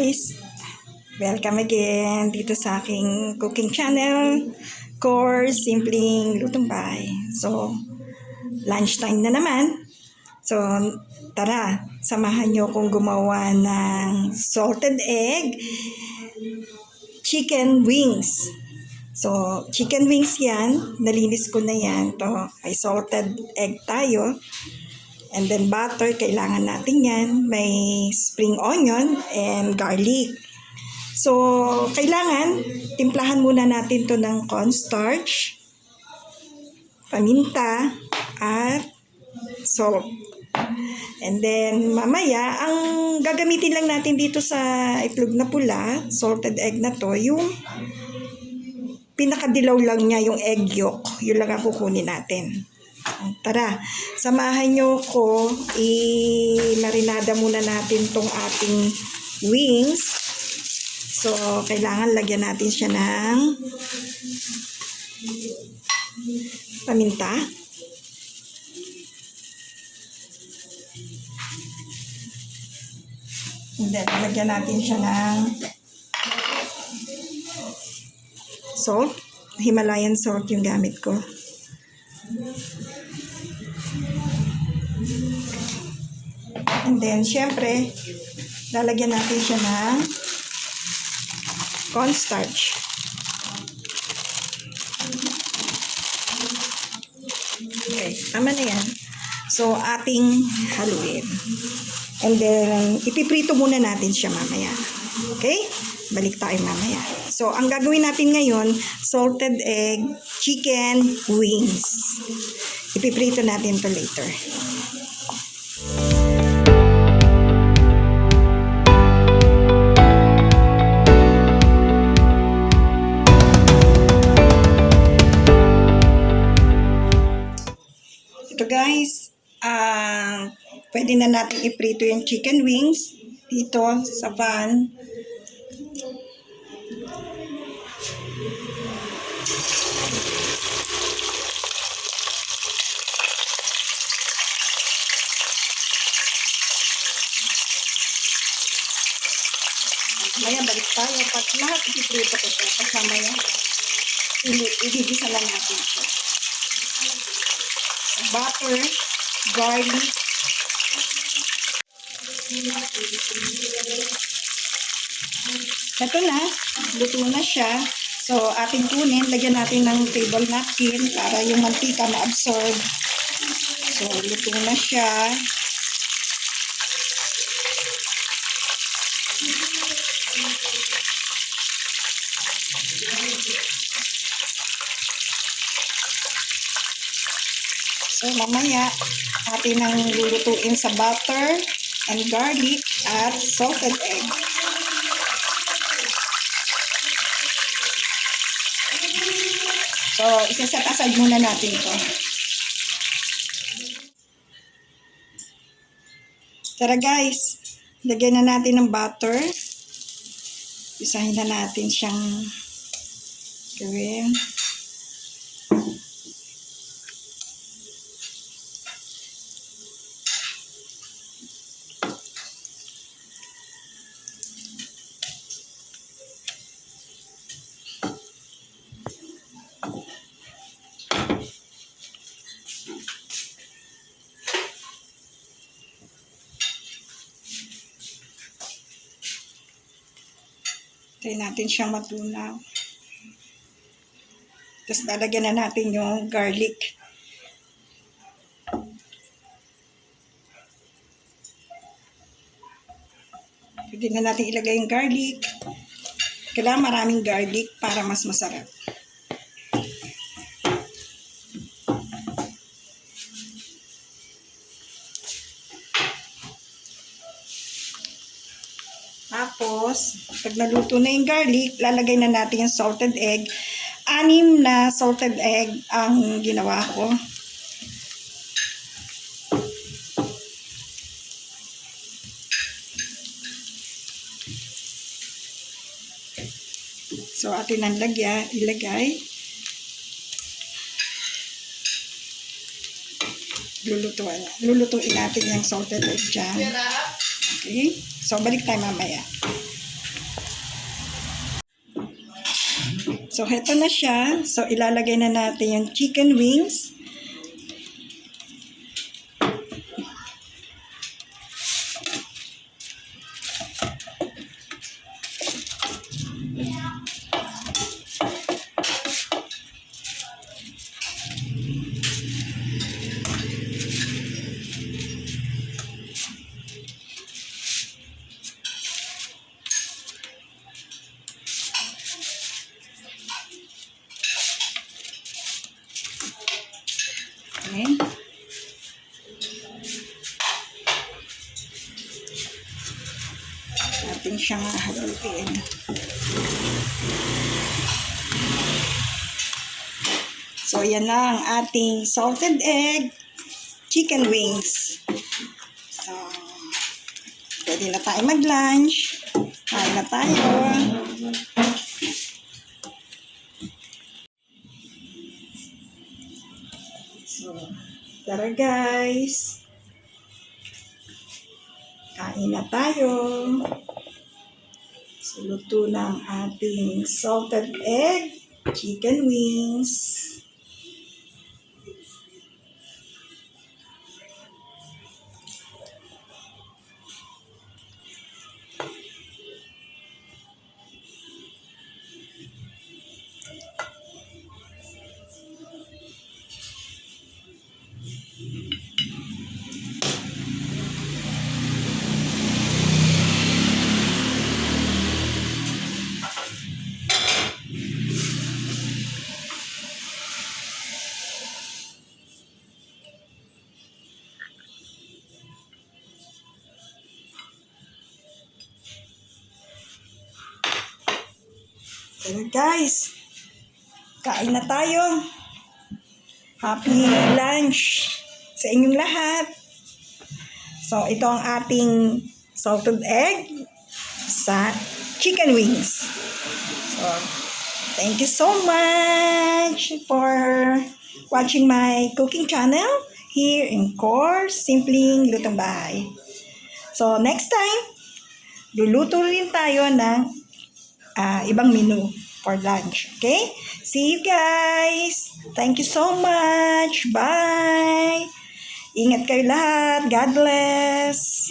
guys! Welcome again dito sa aking cooking channel, Course Simpleng Lutong Bahay. So, lunchtime na naman. So, tara, samahan nyo kong gumawa ng salted egg chicken wings. So, chicken wings yan. Nalinis ko na yan. To ay salted egg tayo. And then butter, kailangan natin yan. May spring onion and garlic. So, kailangan, timplahan muna natin to ng cornstarch, paminta, at salt. And then, mamaya, ang gagamitin lang natin dito sa itlog na pula, salted egg na to, yung pinakadilaw lang niya, yung egg yolk. Yun lang ang kukunin natin. Tara, samahan nyo ko, i-marinada muna natin tong ating wings. So, kailangan lagyan natin siya ng paminta. And then, lagyan natin siya ng salt. Himalayan salt yung gamit ko. And then, syempre, lalagyan natin siya ng cornstarch. Okay, tama na yan. So, ating haluin. And then, ipiprito muna natin siya mamaya. Okay? Balik tayo mamaya. So, ang gagawin natin ngayon, salted egg chicken wings. Ipiprito natin to later. Ito guys, pwede na natin iprito yung chicken wings dito sa pan. Maya balik tayo. Pag lahat ipiprito ko ito, kasama yung igigisa lang natin ito. Butter, garlic, ito na, luto na siya. So, ating kunin, lagyan natin ng table napkin para yung mantika ma-absorb. So, luto na siya. So, mamaya, atin ang lulutuin sa butter and garlic at salted egg. So, isa-set aside muna natin ito. Tara guys, lagyan na natin ng butter. Isahin na natin siyang gawin. Tayo natin siyang matunaw. Tapos lalagyan na natin yung garlic. Pwede na natin ilagay yung garlic. Kailangan maraming garlic para mas masarap. Tapos, pag naluto na yung garlic, lalagay na natin yung salted egg. 6 na salted egg ang ginawa ko. So, atin ang ilagay. Lulutuin natin yung salted egg dyan. Okay? So, balik tayo mamaya. So, heto na siya. So, ilalagay na natin yung chicken wings. Okay. Natin siyang halutin. So, yan na ang ating salted egg chicken wings. So, pwede na tayo mag-lunch. Kain na tayo. So, tara guys. Kain na tayo. So, luto na ang ating salted egg chicken wings. So guys, kain na tayo. Happy lunch sa inyong lahat. So ito ang ating salted egg sa chicken wings. So thank you so much for watching my cooking channel here in Core Simpleng Lutong Bahay. So next time, luluto rin tayo ng ibang menu for lunch. Okay? See you guys! Thank you so much! Bye! Ingat kayo lahat! God bless!